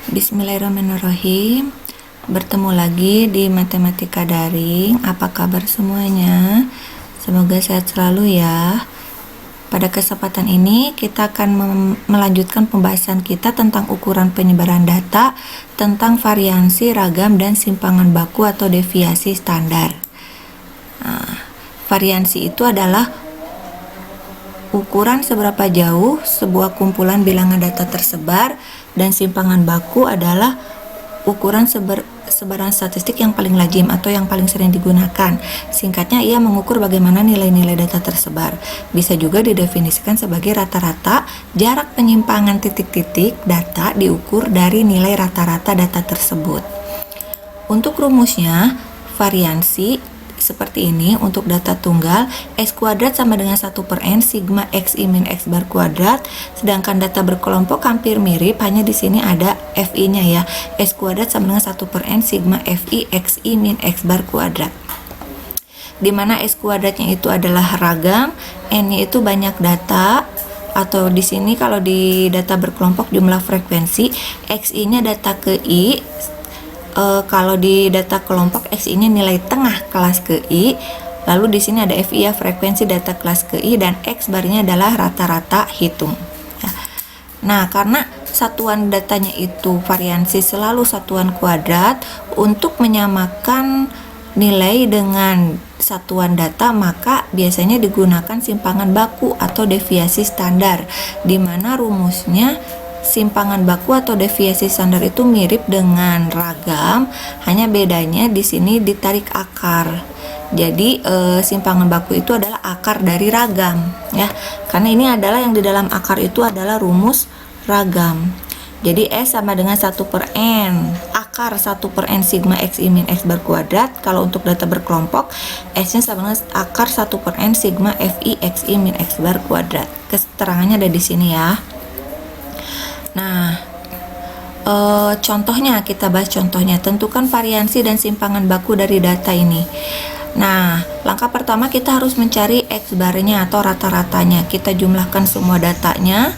Bismillahirrahmanirrahim. Bertemu lagi di Matematika Daring. Apa kabar semuanya? Semoga sehat selalu ya. Pada kesempatan ini kita akan melanjutkan pembahasan kita tentang ukuran penyebaran data, tentang variansi, ragam, dan simpangan baku atau deviasi standar. Variansi itu adalah ukuran seberapa jauh sebuah kumpulan bilangan data tersebar, dan simpangan baku adalah ukuran sebaran statistik yang paling lazim atau yang paling sering digunakan. Singkatnya, ia mengukur bagaimana nilai-nilai data tersebar. Bisa juga didefinisikan sebagai rata-rata jarak penyimpangan titik-titik data diukur dari nilai rata-rata data tersebut. Untuk rumusnya, variansi seperti ini. Untuk data tunggal, X kuadrat sama dengan 1/n sigma XI min X bar kuadrat. Sedangkan data berkelompok hampir mirip, hanya di sini ada FI-nya ya. X kuadrat sama dengan 1/n sigma FI XI min X bar kuadrat. Dimana X kuadratnya itu adalah ragam, N-nya itu banyak data, atau di sini kalau di data berkelompok jumlah frekuensi, XI-nya data ke I. Kalau di data kelompok, XI-nya nilai tengah kelas ke I. Lalu di sini ada FI ya, frekuensi data kelas ke I, dan X barnya adalah rata-rata hitung. Nah, karena satuan datanya itu variansi selalu satuan kuadrat, untuk menyamakan nilai dengan satuan data, maka biasanya digunakan simpangan baku atau deviasi standar, di mana rumusnya simpangan baku atau deviasi standar itu mirip dengan ragam, hanya bedanya di sini ditarik akar. Jadi simpangan baku itu adalah akar dari ragam ya. Karena ini adalah yang di dalam akar itu adalah rumus ragam. Jadi S sama dengan 1/n akar 1/n sigma XI min X bar kuadrat. Kalau untuk data berkelompok, S-nya sama dengan akar 1/n sigma FI XI min X bar kuadrat. Keterangannya ada di sini ya. Nah, contohnya, kita bahas contohnya. Tentukan variansi dan simpangan baku dari data ini. Nah, langkah pertama kita harus mencari X barnya atau rata-ratanya. Kita jumlahkan semua datanya.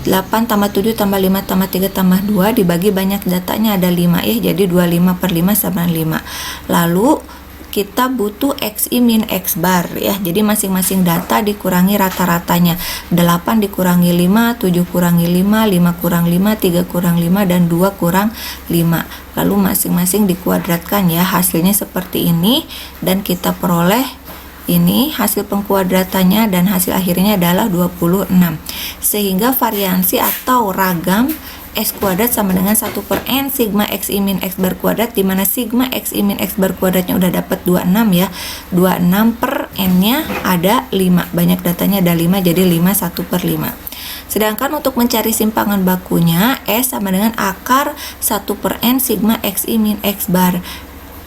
8 tambah 7 tambah 5 tambah 3 tambah 2 dibagi banyak datanya ada 5 ya. Jadi 25/5 sama 5. Lalu kita butuh XI min X bar ya. Jadi masing-masing data dikurangi rata-ratanya. 8 dikurangi 5, 7 kurangi 5, 5 kurang 5, 3 kurang 5, dan 2 kurang 5. Lalu masing-masing dikuadratkan ya. Hasilnya seperti ini, dan kita peroleh ini hasil pengkuadratannya, dan hasil akhirnya adalah 26. Sehingga variansi atau ragam X kuadrat sama dengan 1/n sigma XI min X bar kuadrat, dimana sigma XI min X bar kuadratnya udah dapat 26 ya. 26 per N-nya ada 5, banyak datanya ada 5, jadi 5 1/5. Sedangkan untuk mencari simpangan bakunya, S sama dengan akar 1/n sigma XI min X bar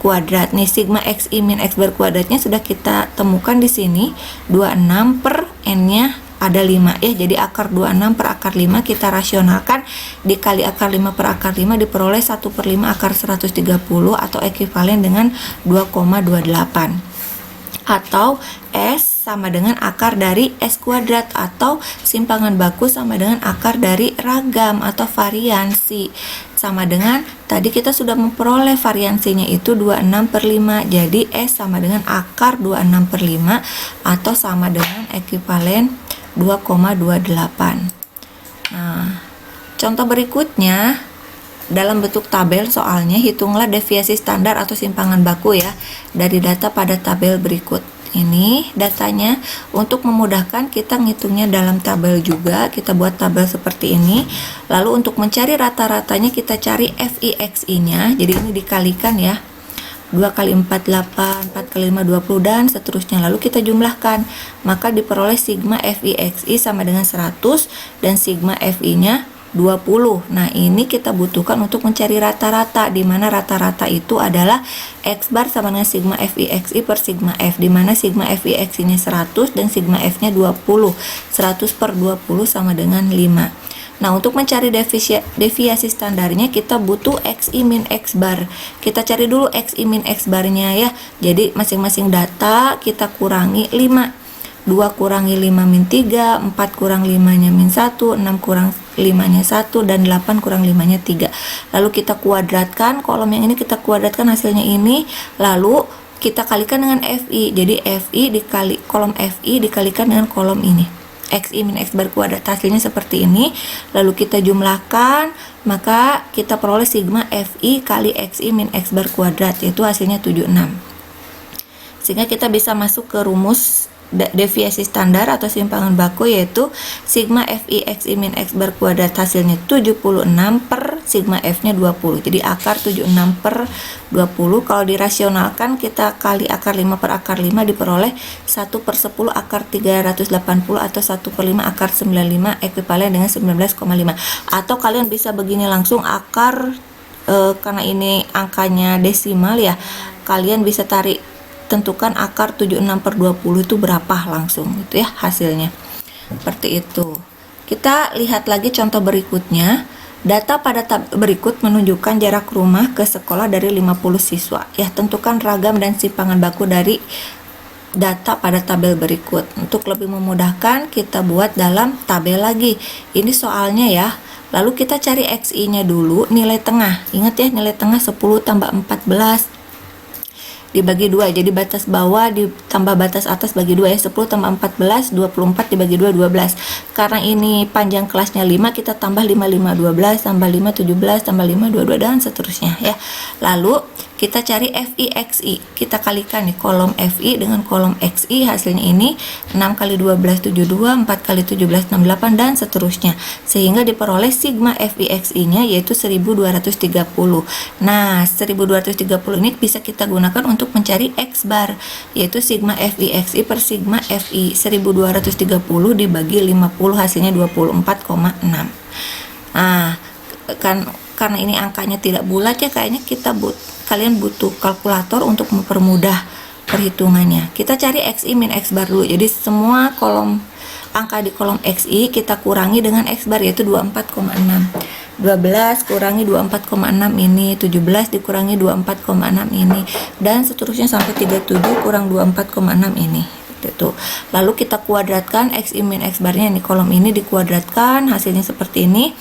kuadrat. Nih, sigma XI min X bar kuadratnya sudah kita temukan di sini, 26 per N-nya ada 5 ya. Jadi akar 26 per akar 5 kita rasionalkan, dikali akar 5 per akar 5 diperoleh 1/5 akar 130, atau ekuivalen dengan 2,28. Atau S sama dengan akar dari S kuadrat, atau simpangan baku sama dengan akar dari ragam atau variansi. Sama dengan tadi kita sudah memperoleh variansinya itu 26/5. Jadi S sama dengan akar 26/5, atau sama dengan ekuivalen 2,28. Nah, contoh berikutnya dalam bentuk tabel soalnya, hitunglah deviasi standar atau simpangan baku ya dari data pada tabel berikut. Ini datanya. Untuk memudahkan kita ngitungnya dalam tabel juga, kita buat tabel seperti ini. Lalu untuk mencari rata-ratanya kita cari FIXI nya, jadi ini dikalikan ya, 2 kali 4 8, 4 kali 5 20, dan seterusnya. Lalu kita jumlahkan, maka diperoleh sigma FIXI sama dengan 100 dan sigma FI nya 20. Nah, ini kita butuhkan untuk mencari rata-rata, di mana rata-rata itu adalah X bar sama dengan sigma FIXI per sigma F, di mana sigma FIXI nya 100 dan sigma F nya 20. 100 per 20 sama dengan 5. Nah, untuk mencari deviasi standarnya kita butuh XI min X bar. Kita cari dulu XI min X barnya ya. Jadi masing-masing data kita kurangi 5. 2 kurangi 5 min 3, 4 kurang 5 nya min 1, 6 kurang 5-nya 1, dan 8 kurang 5-nya 3. Lalu kita kuadratkan, kolom yang ini kita kuadratkan hasilnya ini, lalu kita kalikan dengan FI. Jadi FI dikali kolom FI dikalikan dengan kolom ini. XI min X bar kuadrat, hasilnya seperti ini. Lalu kita jumlahkan, maka kita peroleh sigma FI kali XI min X bar kuadrat, yaitu hasilnya 76. Sehingga kita bisa masuk ke rumus deviasi standar atau simpangan baku, yaitu sigma FI XI min X bar kuadrat hasilnya 76 per sigma F nya 20. Jadi akar 76 per 20. Kalau dirasionalkan kita kali akar 5 per akar 5 diperoleh 1 per 10 akar 380 atau 1 per 5 akar 95 ekuivalen dengan 19,5. Atau kalian bisa begini langsung, akar karena ini angkanya desimal ya, kalian bisa tentukan akar 76 per 20 itu berapa langsung gitu ya hasilnya. Seperti itu. Kita lihat lagi contoh berikutnya. Data pada berikut menunjukkan jarak rumah ke sekolah dari 50 siswa. Ya, tentukan ragam dan simpangan baku dari data pada tabel berikut. Untuk lebih memudahkan, kita buat dalam tabel lagi. Ini soalnya ya. Lalu kita cari XI-nya dulu, nilai tengah. Ingat ya, nilai tengah 10 tambah 14 dibagi 2, jadi batas bawah ditambah batas atas bagi 2 ya. 10 tambah 14, 24 dibagi 2, 12. Karena ini panjang kelasnya 5, kita tambah 5, 5, 12, tambah 5, 17, tambah 5, 22, dan seterusnya ya. Lalu kita cari FI XI, kita kalikan nih kolom FI dengan kolom XI, hasilnya ini 6 kali 12 72, 4 kali 17 68, dan seterusnya, sehingga diperoleh sigma FI XI nya yaitu 1230. Nah, 1230 ini bisa kita gunakan untuk mencari X bar, yaitu sigma FI XI per sigma FI. 1230 dibagi 50 hasilnya 24,6. Nah, karena ini angkanya tidak bulat ya, kayaknya kalian butuh kalkulator untuk mempermudah perhitungannya. Kita cari XI min X bar dulu. Jadi semua angka di kolom XI kita kurangi dengan X bar, yaitu 24,6. 12 kurangi 24,6 ini, 17 dikurangi 24,6 ini, dan seterusnya sampai 37 kurang 24,6 ini. Itu. Lalu kita kuadratkan XI min X barnya, ini kolom ini dikuadratkan, hasilnya seperti ini.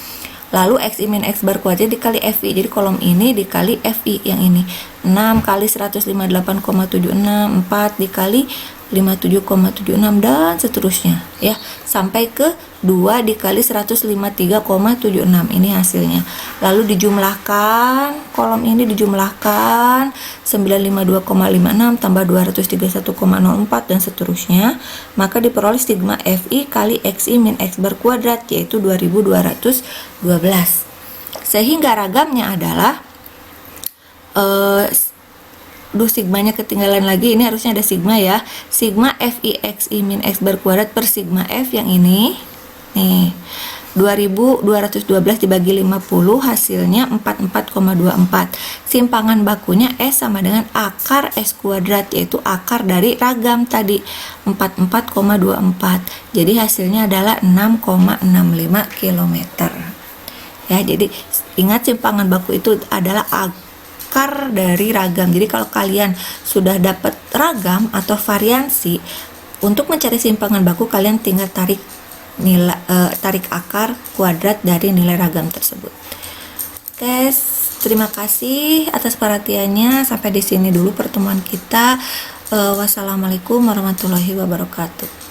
Lalu XI min X bar kuadrat dikali FI, jadi kolom ini dikali FI yang ini, 6 kali 158,76, 4 dikali 57,76, dan seterusnya ya, sampai ke 2 dikali 153,76, ini hasilnya. Lalu dijumlahkan, kolom ini dijumlahkan 952,56 tambah 231,04 dan seterusnya, maka diperoleh sigma FI kali XI min X bar kuadrat, yaitu 2212. Sehingga ragamnya adalah sigmanya ketinggalan lagi, ini harusnya ada sigma ya, sigma FI XI min X bar kuadrat per sigma F yang ini nih, 2212 dibagi 50 hasilnya 44,24. Simpangan bakunya S sama dengan akar S kuadrat, yaitu akar dari ragam tadi 44,24. Jadi hasilnya adalah 6,65 km ya. Jadi ingat, simpangan baku itu adalah akar dari ragam. Jadi kalau kalian sudah dapat ragam atau variansi, untuk mencari simpangan baku kalian tinggal tarik akar kuadrat dari nilai ragam tersebut. Oke, terima kasih atas perhatiannya. Sampai di sini dulu pertemuan kita. Wassalamualaikum warahmatullahi wabarakatuh.